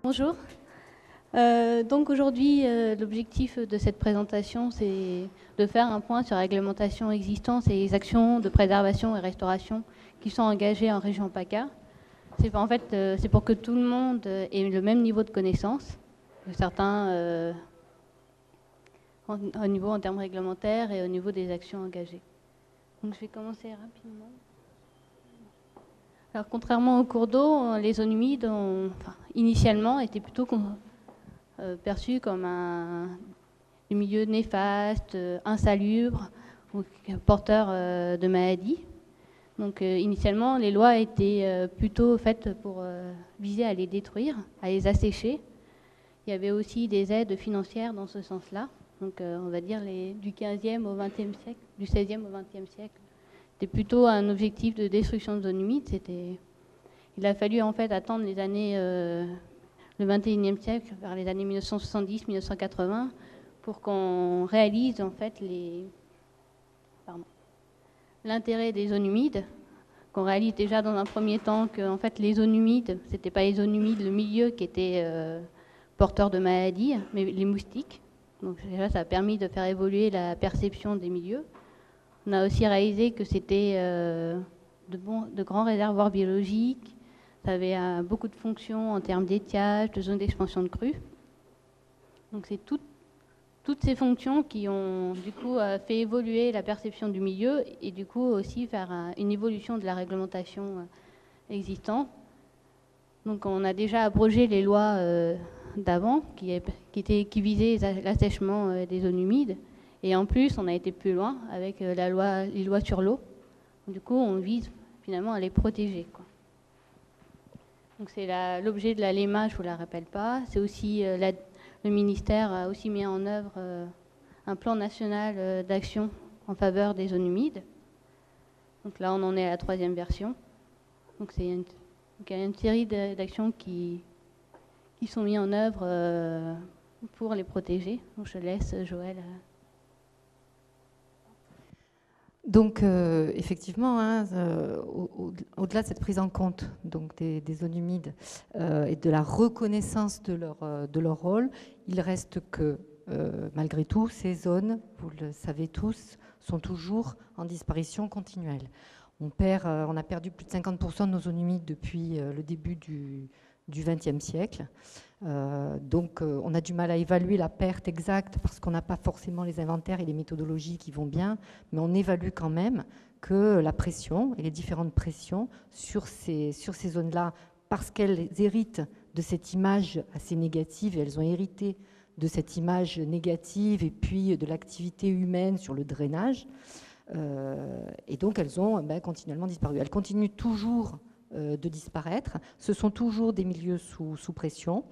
Bonjour. Donc aujourd'hui, l'objectif de cette présentation, c'est de faire un point sur la réglementation existante et les actions de préservation et restauration qui sont engagées en région PACA. En fait, c'est pour que tout le monde ait le même niveau de connaissance, certains au niveau en termes réglementaires et au niveau des actions engagées. Donc je vais commencer rapidement. Alors contrairement aux cours d'eau, les zones humides ont initialement été plutôt perçus comme des milieux néfastes, insalubres ou porteurs de maladies. Donc initialement, les lois étaient plutôt faites pour viser à les détruire, à les assécher. Il y avait aussi des aides financières dans ce sens-là. Donc on va dire du 15e au 20e siècle, du 16e au 20e siècle. C'était plutôt un objectif de destruction de zones humides. Il a fallu en fait attendre les années le 21e siècle, vers les années 1970-1980, pour qu'on réalise en fait l'intérêt des zones humides, qu'on réalise déjà dans un premier temps que en fait les zones humides, c'était pas les zones humides, le milieu qui était porteur de maladies, mais les moustiques. Donc déjà ça a permis de faire évoluer la perception des milieux. On a aussi réalisé que c'était de grands réservoirs biologiques. Ça avait beaucoup de fonctions en termes d'étiage, de zones d'expansion de crues. Donc c'est toutes ces fonctions qui ont du coup fait évoluer la perception du milieu et du coup aussi faire une évolution de la réglementation existante. Donc on a déjà abrogé les lois d'avant qui visaient l'assèchement des zones humides. Et en plus, on a été plus loin avec les lois sur l'eau. Du coup, on vise finalement à les protéger, quoi. Donc c'est l'objet de la LEMA, je ne vous la rappelle pas. C'est aussi le ministère a aussi mis en œuvre un plan national d'action en faveur des zones humides. Donc là, on en est à la 3e version. Donc il y a une série d'actions qui sont mises en œuvre pour les protéger. Donc je laisse Joël. Donc, effectivement, au-delà de cette prise en compte donc, des zones humides et de la reconnaissance de leur rôle, il reste que, malgré tout, ces zones, vous le savez tous, sont toujours en disparition continuelle. On a perdu plus de 50% de nos zones humides depuis le début du XXe siècle. Donc on a du mal à évaluer la perte exacte parce qu'on n'a pas forcément les inventaires et les méthodologies qui vont bien, mais on évalue quand même que la pression et les différentes pressions sur ces zones-là, parce qu'elles héritent de cette image assez négative, et elles ont hérité de cette image négative et puis de l'activité humaine sur le drainage, et donc elles ont continuellement disparu. Elles continuent toujours de disparaître. Ce sont toujours des milieux sous pression.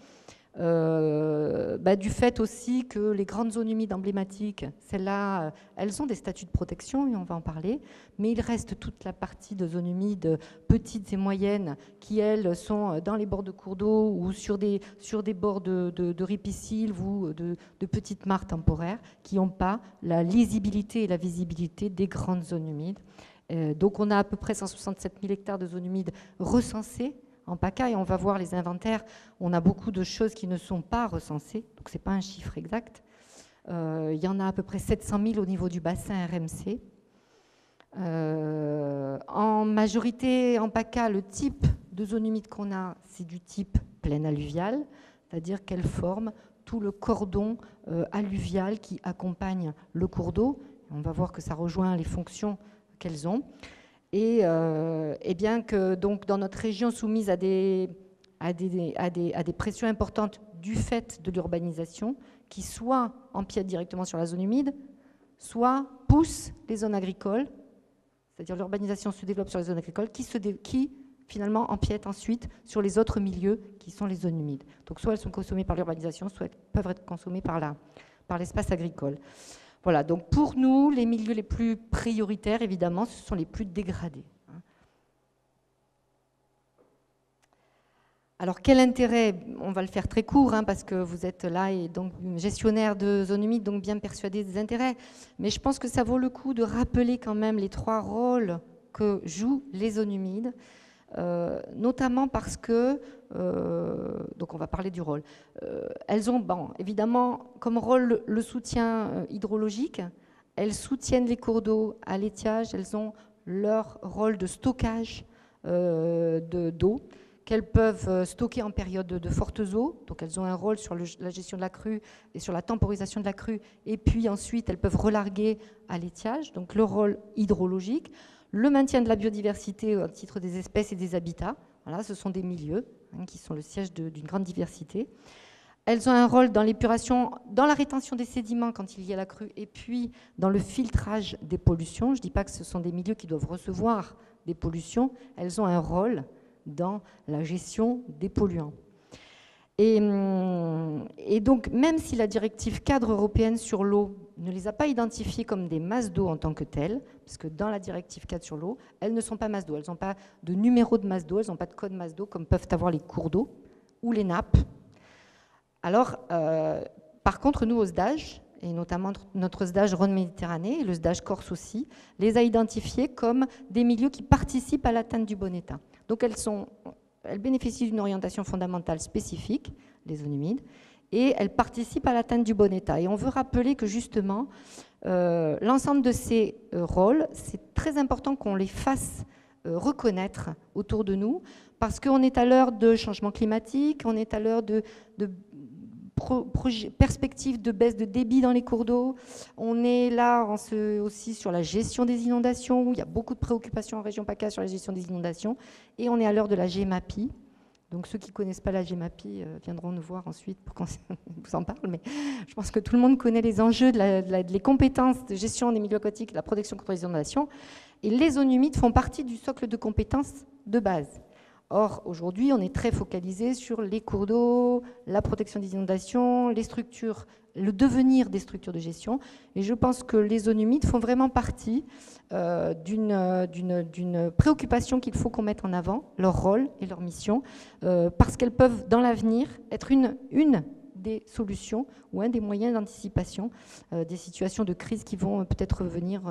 Du fait aussi que les grandes zones humides emblématiques, celles-là, elles ont des statuts de protection, et on va en parler, mais il reste toute la partie de zones humides petites et moyennes qui, elles, sont dans les bords de cours d'eau ou sur des bords de ripisylves ou de petites mares temporaires qui n'ont pas la lisibilité et la visibilité des grandes zones humides. Donc on a à peu près 167 000 hectares de zones humides recensées en PACA, et on va voir les inventaires. On a beaucoup de choses qui ne sont pas recensées, donc ce n'est pas un chiffre exact. Il y en a à peu près 700 000 au niveau du bassin RMC. En majorité, en PACA, le type de zone humide qu'on a, c'est du type plaine alluviale, c'est-à-dire qu'elle forme tout le cordon alluvial qui accompagne le cours d'eau. On va voir que ça rejoint les fonctions qu'elles ont. Et bien que donc, dans notre région soumise à des pressions importantes du fait de l'urbanisation, qui soit empiètent directement sur la zone humide, soit poussent les zones agricoles, c'est-à-dire l'urbanisation se développe sur les zones agricoles, qui finalement empiètent ensuite sur les autres milieux qui sont les zones humides. Donc soit elles sont consommées par l'urbanisation, soit elles peuvent être consommées par l'espace agricole. Voilà, donc pour nous, les milieux les plus prioritaires, évidemment, ce sont les plus dégradés. Alors, quel intérêt? On va le faire très court, parce que vous êtes là et donc gestionnaire de zones humides, donc bien persuadé des intérêts. Mais je pense que ça vaut le coup de rappeler quand même les 3 rôles que jouent les zones humides. notamment parce que, donc on va parler du rôle, elles ont évidemment comme rôle le soutien hydrologique, elles soutiennent les cours d'eau à l'étiage, elles ont leur rôle de stockage d'eau, qu'elles peuvent stocker en période de fortes eaux, donc elles ont un rôle sur la gestion de la crue et sur la temporisation de la crue, et puis ensuite elles peuvent relarguer à l'étiage, donc le rôle hydrologique, le maintien de la biodiversité au titre des espèces et des habitats, voilà, ce sont des milieux qui sont le siège d'une grande diversité. Elles ont un rôle dans l'épuration, dans la rétention des sédiments quand il y a la crue, et puis dans le filtrage des pollutions. Je ne dis pas que ce sont des milieux qui doivent recevoir des pollutions, elles ont un rôle dans la gestion des polluants. Et donc, même si la directive cadre européenne sur l'eau ne les a pas identifiées comme des masses d'eau en tant que telles, parce que dans la directive cadre sur l'eau, elles ne sont pas masses d'eau, elles n'ont pas de numéro de masse d'eau, elles n'ont pas de code masse d'eau comme peuvent avoir les cours d'eau ou les nappes. Alors, par contre, nous, au SDAGE, et notamment notre SDAGE Rhône-Méditerranée, et le SDAGE Corse aussi, les a identifiés comme des milieux qui participent à l'atteinte du bon état. Donc, elles bénéficient d'une orientation fondamentale spécifique, les zones humides, et elles participent à l'atteinte du bon état. Et on veut rappeler que justement, l'ensemble de ces rôles, c'est très important qu'on les fasse reconnaître autour de nous, parce qu'on est à l'heure de changement climatique, on est à l'heure de perspective de baisse de débit dans les cours d'eau. On est là aussi sur la gestion des inondations, où il y a beaucoup de préoccupations en région PACA sur la gestion des inondations. Et on est à l'heure de la GEMAPI. Donc ceux qui ne connaissent pas la GEMAPI viendront nous voir ensuite pour qu'on vous en parle. Mais je pense que tout le monde connaît les enjeux, les compétences de gestion des milieux aquatiques, de la protection contre les inondations. Et les zones humides font partie du socle de compétences de base. Or, aujourd'hui, on est très focalisé sur les cours d'eau, la protection des inondations, les structures, le devenir des structures de gestion. Et je pense que les zones humides font vraiment partie d'une préoccupation qu'il faut qu'on mette en avant, leur rôle et leur mission, parce qu'elles peuvent, dans l'avenir, être une des solutions ou un des moyens d'anticipation des situations de crise qui vont peut-être venir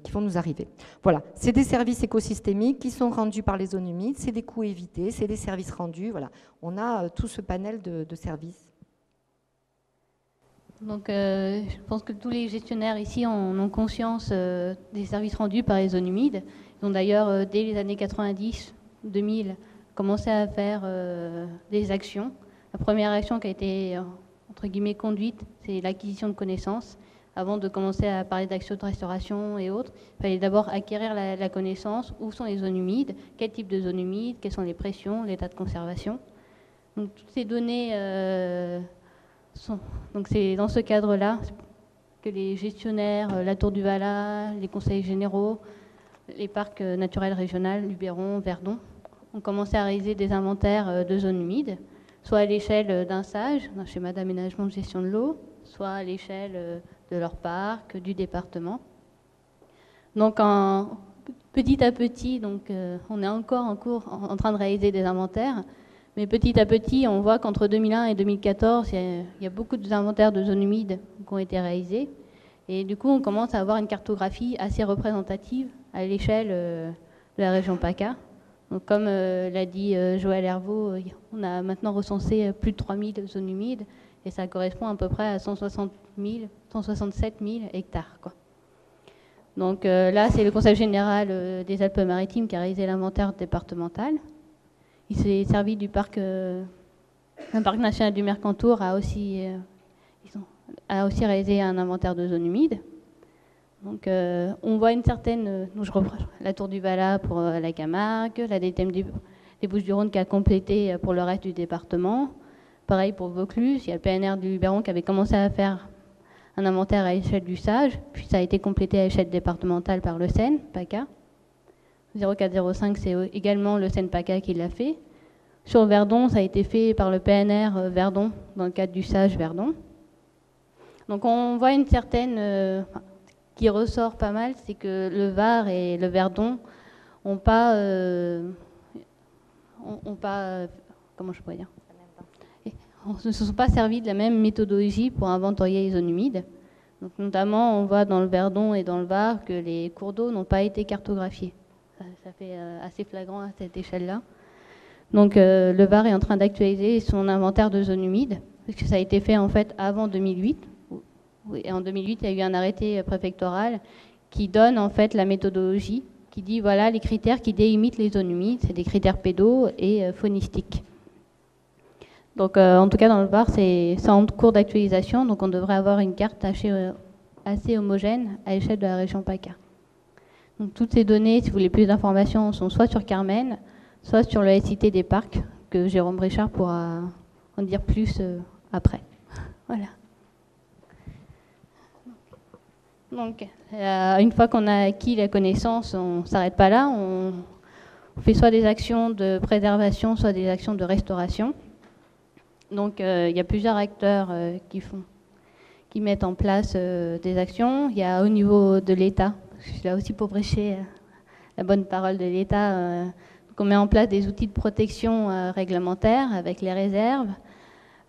qui vont nous arriver. Voilà, c'est des services écosystémiques qui sont rendus par les zones humides, c'est des coûts évités, c'est des services rendus, voilà. On a tout ce panel de services. Donc, je pense que tous les gestionnaires ici ont conscience des services rendus par les zones humides. Ils ont d'ailleurs, dès les années 90, 2000, commencé à faire des actions. La première action qui a été, entre guillemets, conduite, c'est l'acquisition de connaissances. Avant de commencer à parler d'actions de restauration et autres, il fallait d'abord acquérir la connaissance, où sont les zones humides, quel type de zones humides, quelles sont les pressions, l'état de conservation. Donc toutes ces données donc c'est dans ce cadre-là que les gestionnaires, la Tour du Valat, les conseils généraux, les parcs naturels régionaux, Luberon, Verdon, ont commencé à réaliser des inventaires de zones humides, soit à l'échelle d'un SAGE, d'un schéma d'aménagement de gestion de l'eau, soit à l'échelle de leur parc, du département. Donc petit à petit, donc, on est encore en train de réaliser des inventaires, mais petit à petit, on voit qu'entre 2001 et 2014, il y a beaucoup d'inventaires de zones humides qui ont été réalisés. Et du coup, on commence à avoir une cartographie assez représentative à l'échelle de la région PACA. Donc, comme l'a dit Joël Hervaux, on a maintenant recensé plus de 3000 zones humides, et ça correspond à peu près à 167 000 hectares, quoi. Donc là, c'est le Conseil général des Alpes-Maritimes qui a réalisé l'inventaire départemental. Il s'est servi du parc, un parc national du Mercantour a aussi réalisé un inventaire de zones humides. Donc on voit une certaine, je reprends la Tour du Valat pour la Camargue, la DTM des Bouches-du-Rhône qui a complété pour le reste du département. Pareil pour Vaucluse, il y a le PNR du Luberon qui avait commencé à faire un inventaire à l'échelle du SAGE, puis ça a été complété à l'échelle départementale par le SEN, PACA. 0405, c'est également le SEN PACA qui l'a fait. Sur Verdon, ça a été fait par le PNR Verdon, dans le cadre du SAGE Verdon. Donc on voit une certaine, qui ressort pas mal, c'est que le Var et le Verdon n'ont pas, comment je pourrais dire, ne se sont pas servis de la même méthodologie pour inventorier les zones humides. Donc, notamment, on voit dans le Verdon et dans le Var que les cours d'eau n'ont pas été cartographiés. Ça ça fait assez flagrant à cette échelle-là. Donc le Var est en train d'actualiser son inventaire de zones humides, parce que ça a été fait en fait avant 2008. Et en 2008, il y a eu un arrêté préfectoral qui donne en fait la méthodologie, qui dit voilà les critères qui délimitent les zones humides, c'est des critères pédaux et faunistiques. Donc en tout cas dans le Var, c'est en cours d'actualisation, donc on devrait avoir une carte assez homogène à l'échelle de la région PACA. Donc toutes ces données, si vous voulez plus d'informations, sont soit sur Carmen, soit sur le SIT des parcs, que Jérôme Richard pourra en dire plus après. Voilà. Donc, une fois qu'on a acquis la connaissance, on ne s'arrête pas là, on fait soit des actions de préservation, soit des actions de restauration. Donc, il y a plusieurs acteurs qui mettent en place des actions. Il y a au niveau de l'État, je suis là aussi pour prêcher la bonne parole de l'État, on met en place des outils de protection réglementaires avec les réserves,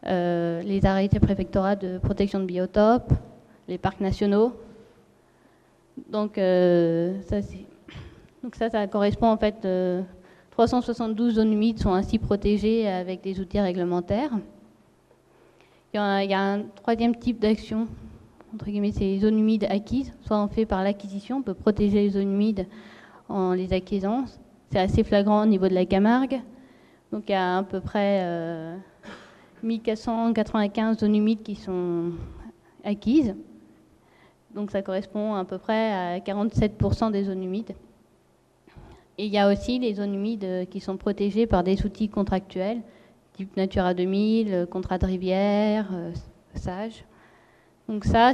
les arrêtés préfectoraux de protection de biotopes, les parcs nationaux. Donc ça correspond en fait, 372 zones humides sont ainsi protégées avec des outils réglementaires. Il y a un troisième type d'action, entre guillemets, c'est les zones humides acquises, soit on fait par l'acquisition, on peut protéger les zones humides en les acquisant. C'est assez flagrant au niveau de la Camargue. Donc il y a à peu près 1495 zones humides qui sont acquises. Donc ça correspond à peu près à 47% des zones humides. Et il y a aussi les zones humides qui sont protégées par des outils contractuels, type Natura 2000, contrat de rivière, SAGE. Donc ça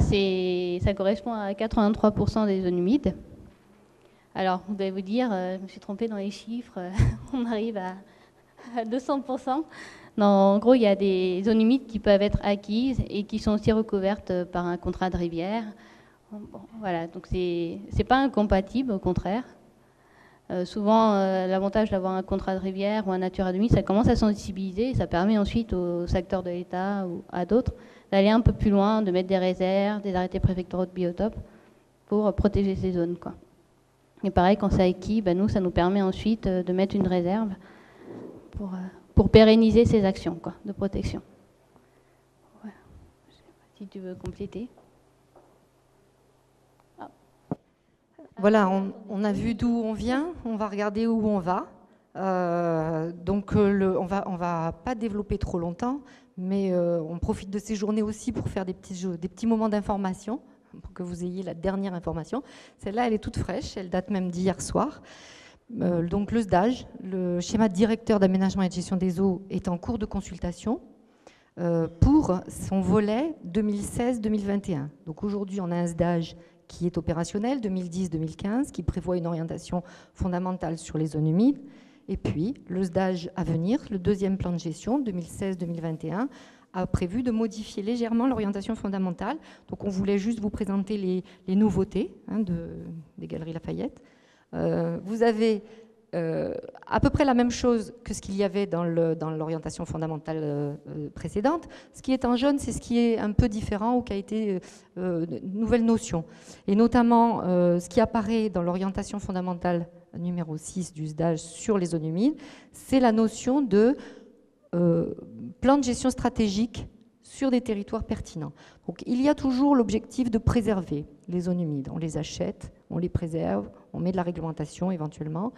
correspond à 83% des zones humides. Alors, vous allez vous dire, je me suis trompée dans les chiffres, on arrive à 200%. Non, en gros, il y a des zones humides qui peuvent être acquises et qui sont aussi recouvertes par un contrat de rivière. Bon, voilà, donc c'est pas incompatible, au contraire. Souvent, l'avantage d'avoir un contrat de rivière ou un Natura 2000, ça commence à sensibiliser et ça permet ensuite aux acteurs de l'État ou à d'autres d'aller un peu plus loin, de mettre des réserves, des arrêtés préfectoraux de biotopes pour protéger ces zones, quoi. Et pareil, quand c'est acquis, nous, ça nous permet ensuite de mettre une réserve pour pérenniser ces actions, quoi, de protection. Voilà. Je sais pas si tu veux compléter. Ah. Voilà, on a vu d'où on vient, on va regarder où on va. Donc on va pas développer trop longtemps, mais on profite de ces journées aussi pour faire des petits moments d'information, pour que vous ayez la dernière information. Celle-là, elle est toute fraîche, elle date même d'hier soir. Donc le SDAGE, le schéma directeur d'aménagement et de gestion des eaux, est en cours de consultation pour son volet 2016-2021. Donc aujourd'hui, on a un SDAGE qui est opérationnel, 2010-2015, qui prévoit une orientation fondamentale sur les zones humides. Et puis, le SDAGE à venir, le deuxième plan de gestion, 2016-2021, a prévu de modifier légèrement l'orientation fondamentale. Donc on voulait juste vous présenter les nouveautés des Galeries Lafayette. Vous avez à peu près la même chose que ce qu'il y avait dans l'orientation fondamentale précédente. Ce qui est en jaune, c'est ce qui est un peu différent ou qui a été une nouvelle notion. Et notamment, ce qui apparaît dans l'orientation fondamentale numéro 6 du SDAGE sur les zones humides, c'est la notion de plan de gestion stratégique sur des territoires pertinents. Donc il y a toujours l'objectif de préserver les zones humides. On les achète, on les préserve, on met de la réglementation éventuellement.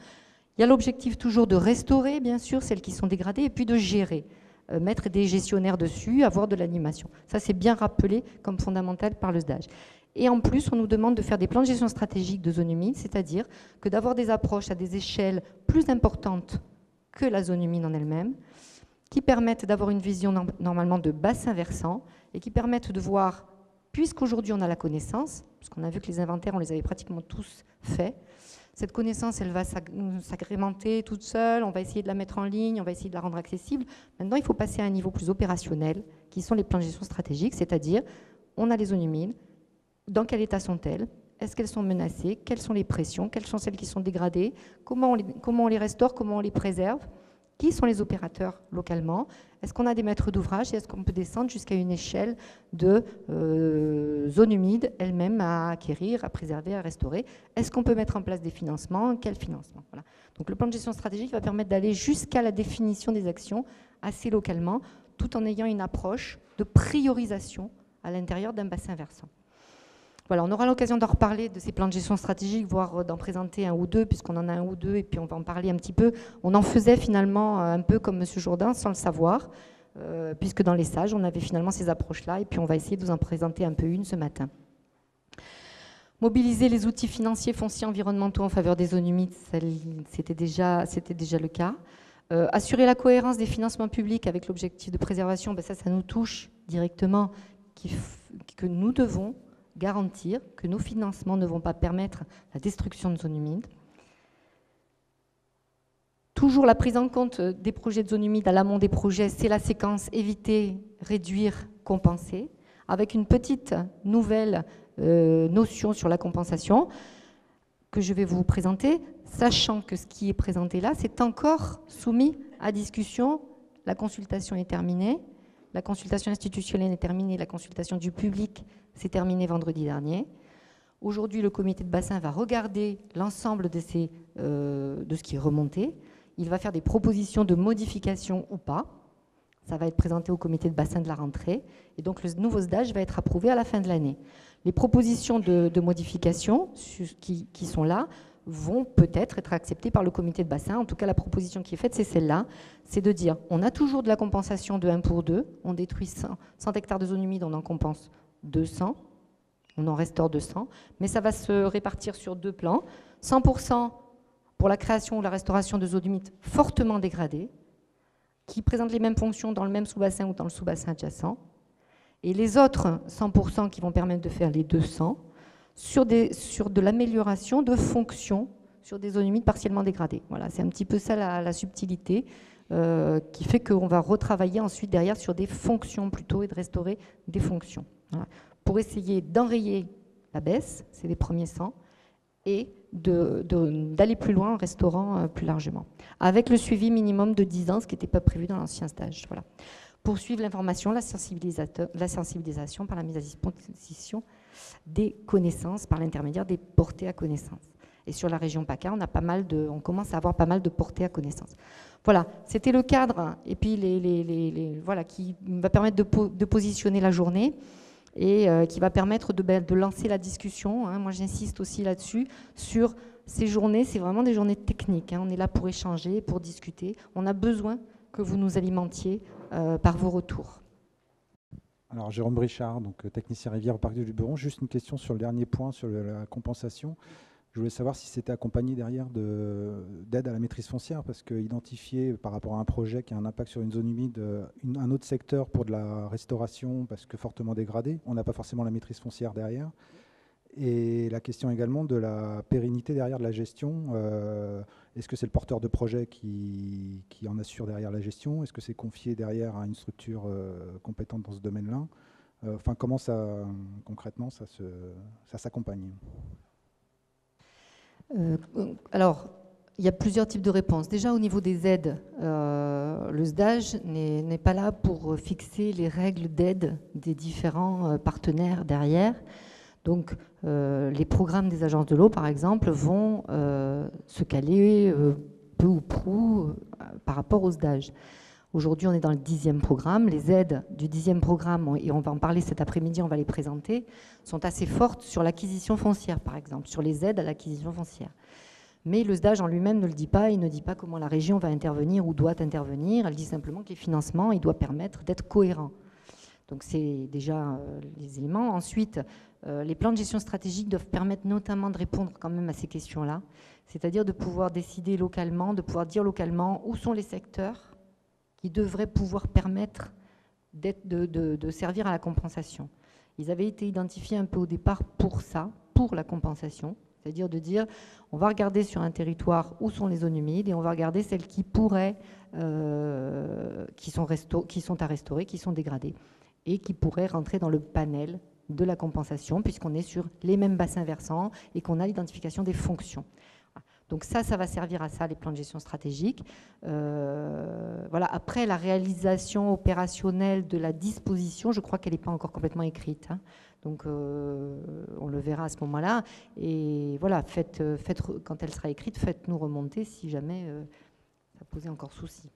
Il y a l'objectif toujours de restaurer, bien sûr, celles qui sont dégradées, et puis de gérer, mettre des gestionnaires dessus, avoir de l'animation. Ça, c'est bien rappelé comme fondamental par le SDAGE. Et en plus, on nous demande de faire des plans de gestion stratégique de zones humides, c'est-à-dire que d'avoir des approches à des échelles plus importantes que la zone humide en elle-même, qui permettent d'avoir une vision normalement de bassin versant et qui permettent de voir, puisqu'aujourd'hui on a la connaissance, puisqu'on a vu que les inventaires, on les avait pratiquement tous faits, cette connaissance, elle va s'agrémenter toute seule, on va essayer de la mettre en ligne, on va essayer de la rendre accessible. Maintenant, il faut passer à un niveau plus opérationnel, qui sont les plans de gestion stratégique, c'est-à-dire, on a les zones humides, dans quel état sont-elles? Est-ce qu'elles sont menacées? Quelles sont les pressions? Quelles sont celles qui sont dégradées? Comment on les restaure? Comment on les préserve? Qui sont les opérateurs localement? Est-ce qu'on a des maîtres d'ouvrage et est-ce qu'on peut descendre jusqu'à une échelle de zones humides elles-mêmes à acquérir, à préserver, à restaurer? Est-ce qu'on peut mettre en place des financements? Quels financements? Voilà. Donc le plan de gestion stratégique va permettre d'aller jusqu'à la définition des actions assez localement, tout en ayant une approche de priorisation à l'intérieur d'un bassin versant. Voilà, on aura l'occasion d'en reparler de ces plans de gestion stratégique, voire d'en présenter un ou deux, puisqu'on en a un ou deux, et puis on va en parler un petit peu. On en faisait finalement un peu comme M. Jourdain, sans le savoir, puisque dans les sages, on avait finalement ces approches-là, et puis on va essayer de vous en présenter un peu une ce matin. Mobiliser les outils financiers, fonciers, environnementaux en faveur des zones humides, c'était déjà le cas. Assurer la cohérence des financements publics avec l'objectif de préservation, ben ça nous touche directement, que nous devons garantir que nos financements ne vont pas permettre la destruction de zones humides. Toujours la prise en compte des projets de zones humides à l'amont des projets, c'est la séquence éviter, réduire, compenser, avec une petite nouvelle notion sur la compensation que je vais vous présenter, sachant que ce qui est présenté là, c'est encore soumis à discussion. La consultation est terminée, la consultation institutionnelle est terminée, la consultation du public s'est terminée vendredi dernier. Aujourd'hui, le comité de bassin va regarder l'ensemble de ce qui est remonté. Il va faire des propositions de modification ou pas. Ça va être présenté au comité de bassin de la rentrée. Et donc, le nouveau SDAGE va être approuvé à la fin de l'année. Les propositions de modification qui sont là vont peut-être être acceptées par le comité de bassin. En tout cas, la proposition qui est faite, c'est celle-là. C'est de dire, on a toujours de la compensation de 1 pour 2. On détruit 100 hectares de zone humide, on en compense 200. On en restaure 200. Mais ça va se répartir sur 2 plans. 100% pour la création ou la restauration de zones humides fortement dégradées, qui présentent les mêmes fonctions dans le même sous-bassin ou dans le sous-bassin adjacent. Et les autres 100% qui vont permettre de faire les 200 sur de l'amélioration de fonctions sur des zones humides partiellement dégradées. Voilà, c'est un petit peu ça la subtilité qui fait qu'on va retravailler ensuite derrière sur des fonctions plutôt et de restaurer des fonctions. Voilà. Pour essayer d'enrayer la baisse, c'est les premiers 100, et d'aller plus loin en restaurant plus largement. Avec le suivi minimum de 10 ans, ce qui n'était pas prévu dans l'ancien stage. Voilà. Poursuivre l'information, la sensibilisation par la mise à disposition des connaissances, par l'intermédiaire des portées à connaissance. Et sur la région PACA, on commence à avoir pas mal de portées à connaissance. Voilà, c'était le cadre, et puis voilà, qui va permettre de positionner la journée et qui va permettre de lancer la discussion. Hein. Moi, j'insiste aussi là-dessus, sur ces journées, c'est vraiment des journées techniques. Hein. On est là pour échanger, pour discuter. On a besoin que vous nous alimentiez par vos retours. Alors, Jérôme Brichard, donc technicien rivière au parc du Luberon. Juste une question sur le dernier point, sur la compensation. Je voulais savoir si c'était accompagné derrière d'aide à la maîtrise foncière, parce qu'identifier par rapport à un projet qui a un impact sur une zone humide, un autre secteur pour de la restauration, parce que fortement dégradé, on n'a pas forcément la maîtrise foncière derrière. Et la question également de la pérennité derrière de la gestion. Est-ce que c'est le porteur de projet qui en assure derrière la gestion? Est-ce que c'est confié derrière à une structure compétente dans ce domaine-là? Enfin, comment ça, concrètement, ça s'accompagne? Alors, il y a plusieurs types de réponses. Déjà, au niveau des aides, le SDAGE n'est pas là pour fixer les règles d'aide des différents partenaires derrière. Donc, les programmes des agences de l'eau, par exemple, vont se caler peu ou prou par rapport au SDAGE. Aujourd'hui, on est dans le 10e programme. Les aides du 10e programme, et on va en parler cet après-midi, on va les présenter, sont assez fortes sur l'acquisition foncière, par exemple, sur les aides à l'acquisition foncière. Mais le SDAGE en lui-même ne le dit pas, il ne dit pas comment la région va intervenir ou doit intervenir. Elle dit simplement que les financements, il doit permettre d'être cohérent. Donc c'est déjà les éléments. Ensuite, les plans de gestion stratégique doivent permettre notamment de répondre quand même à ces questions-là, c'est-à-dire de pouvoir décider localement, de pouvoir dire localement où sont les secteurs qui devraient pouvoir permettre de servir à la compensation. Ils avaient été identifiés un peu au départ pour ça, pour la compensation, c'est-à-dire de dire on va regarder sur un territoire où sont les zones humides et on va regarder celles qui pourraient, qui sont à restaurer, qui sont dégradées et qui pourraient rentrer dans le panel de la compensation puisqu'on est sur les mêmes bassins versants et qu'on a l'identification des fonctions. Donc ça va servir à ça, les plans de gestion stratégique. Voilà. Après, la réalisation opérationnelle de la disposition, je crois qu'elle n'est pas encore complètement écrite, hein. Donc on le verra à ce moment-là. Et voilà, quand elle sera écrite, faites-nous remonter si jamais ça posait encore souci.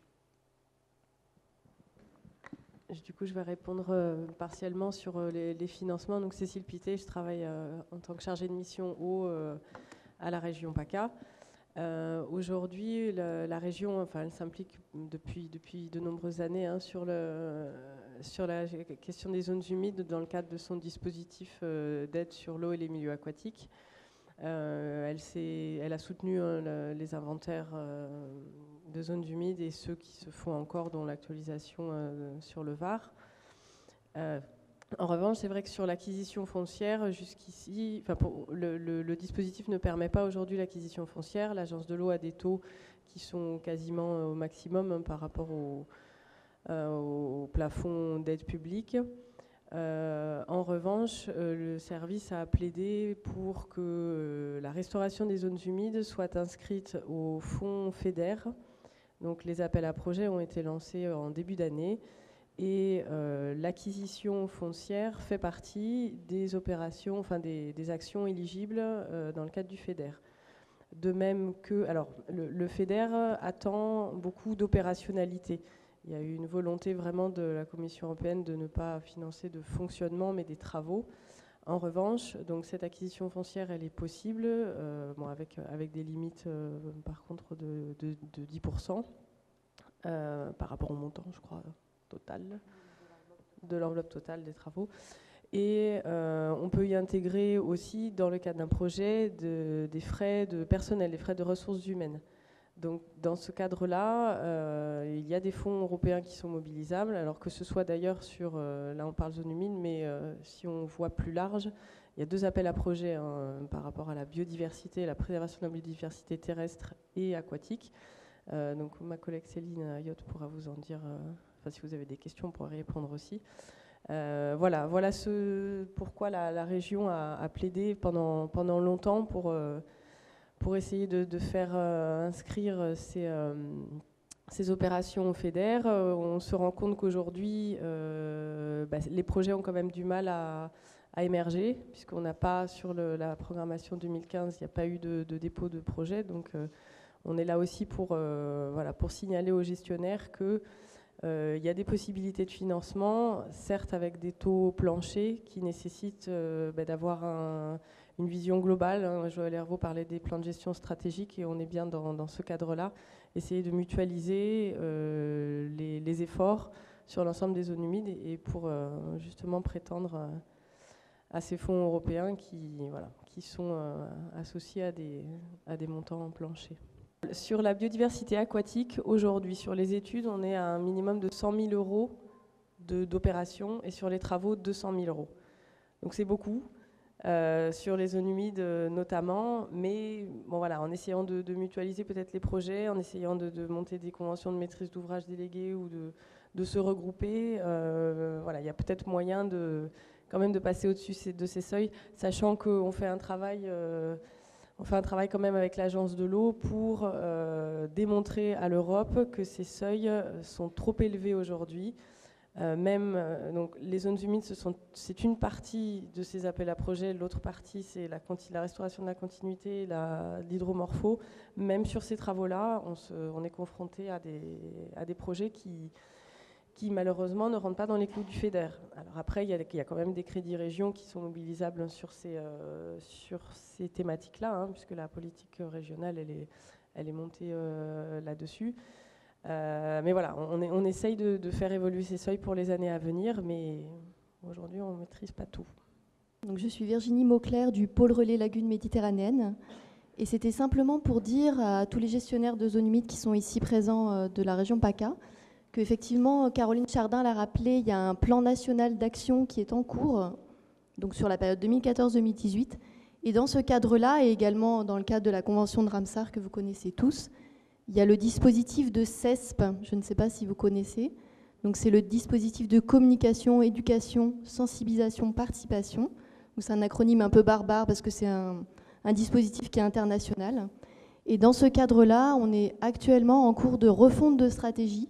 Du coup, je vais répondre partiellement sur les financements. Donc Cécile Pité, je travaille en tant que chargée de mission eau à la région PACA. Aujourd'hui, la région, elle s'implique depuis de nombreuses années, hein, sur la question des zones humides dans le cadre de son dispositif d'aide sur l'eau et les milieux aquatiques. Elle a soutenu les inventaires de zones humides et ceux qui se font encore, dont l'actualisation sur le Var. En revanche, c'est vrai que sur l'acquisition foncière, jusqu'ici, le dispositif ne permet pas aujourd'hui l'acquisition foncière. L'Agence de l'eau a des taux qui sont quasiment au maximum, hein, par rapport au plafond d'aide publique. En revanche, le service a plaidé pour que la restauration des zones humides soit inscrite au fonds FEDER. Donc les appels à projets ont été lancés en début d'année. Et l'acquisition foncière fait partie des opérations, des actions éligibles dans le cadre du FEDER. De même que, alors, le FEDER attend beaucoup d'opérationnalité. Il y a eu une volonté vraiment de la Commission européenne de ne pas financer de fonctionnement, mais des travaux. En revanche, donc cette acquisition foncière, elle est possible, avec des limites, par contre, de 10% par rapport au montant, je crois, total, de l'enveloppe totale des travaux. Et on peut y intégrer aussi, dans le cadre d'un projet, des frais de personnel, des frais de ressources humaines. Donc dans ce cadre-là, il y a des fonds européens qui sont mobilisables, alors que ce soit d'ailleurs sur, là on parle zone humide, mais si on voit plus large, il y a 2 appels à projets, hein, par rapport à la biodiversité, la préservation de la biodiversité terrestre et aquatique. Donc ma collègue Céline Ayotte pourra vous en dire... si vous avez des questions, on pourra y répondre aussi. Voilà pourquoi la région a plaidé pendant longtemps pour essayer de faire inscrire ces opérations au FEDER. On se rend compte qu'aujourd'hui, les projets ont quand même du mal à émerger, puisqu'on n'a pas, sur la programmation 2015, il n'y a pas eu de dépôt de projet. Donc on est là aussi pour signaler aux gestionnaires que il y a des possibilités de financement, certes avec des taux planchers qui nécessitent d'avoir une vision globale, hein. Joël Herveau parlait des plans de gestion stratégiques et on est bien dans ce cadre-là. Essayer de mutualiser les efforts sur l'ensemble des zones humides et pour justement prétendre à ces fonds européens qui sont associés à des montants planchers. Sur la biodiversité aquatique, aujourd'hui, sur les études, on est à un minimum de 100 000 euros d'opération et sur les travaux, 200 000 euros. Donc c'est beaucoup, sur les zones humides notamment, mais en essayant de mutualiser peut-être les projets, en essayant de monter des conventions de maîtrise d'ouvrage déléguées ou de se regrouper, il y a peut-être moyen quand même de passer au-dessus de ces seuils, sachant qu'on fait un travail... On fait un travail quand même avec l'Agence de l'eau pour démontrer à l'Europe que ces seuils sont trop élevés aujourd'hui. Donc les zones humides, c'est une partie de ces appels à projets. L'autre partie, c'est la restauration de la continuité, l'hydromorpho. Même sur ces travaux-là, on est confronté à des projets qui malheureusement ne rentrent pas dans les clous du FEDER. Alors après, il y a quand même des crédits régions qui sont mobilisables sur ces thématiques-là, hein, puisque la politique régionale, elle est montée là-dessus. Mais voilà, on essaye de faire évoluer ces seuils pour les années à venir, mais aujourd'hui, on ne maîtrise pas tout. Donc, je suis Virginie Mauclair du pôle relais Lagune Méditerranéenne. Et c'était simplement pour dire à tous les gestionnaires de zones humides qui sont ici présents de la région PACA, qu'effectivement, Caroline Chardin l'a rappelé, il y a un plan national d'action qui est en cours, donc sur la période 2014-2018. Et dans ce cadre-là, et également dans le cadre de la convention de Ramsar que vous connaissez tous, il y a le dispositif de CESP, je ne sais pas si vous connaissez. Donc c'est le dispositif de communication, éducation, sensibilisation, participation. C'est un acronyme un peu barbare parce que c'est un dispositif qui est international. Et dans ce cadre-là, on est actuellement en cours de refonte de stratégie.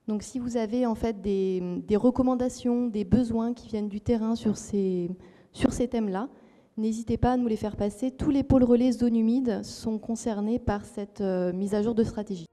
Donc si vous avez en fait des recommandations, des besoins qui viennent du terrain sur ces thèmes-là, n'hésitez pas à nous les faire passer. Tous les pôles relais zones humides sont concernés par cette mise à jour de stratégie.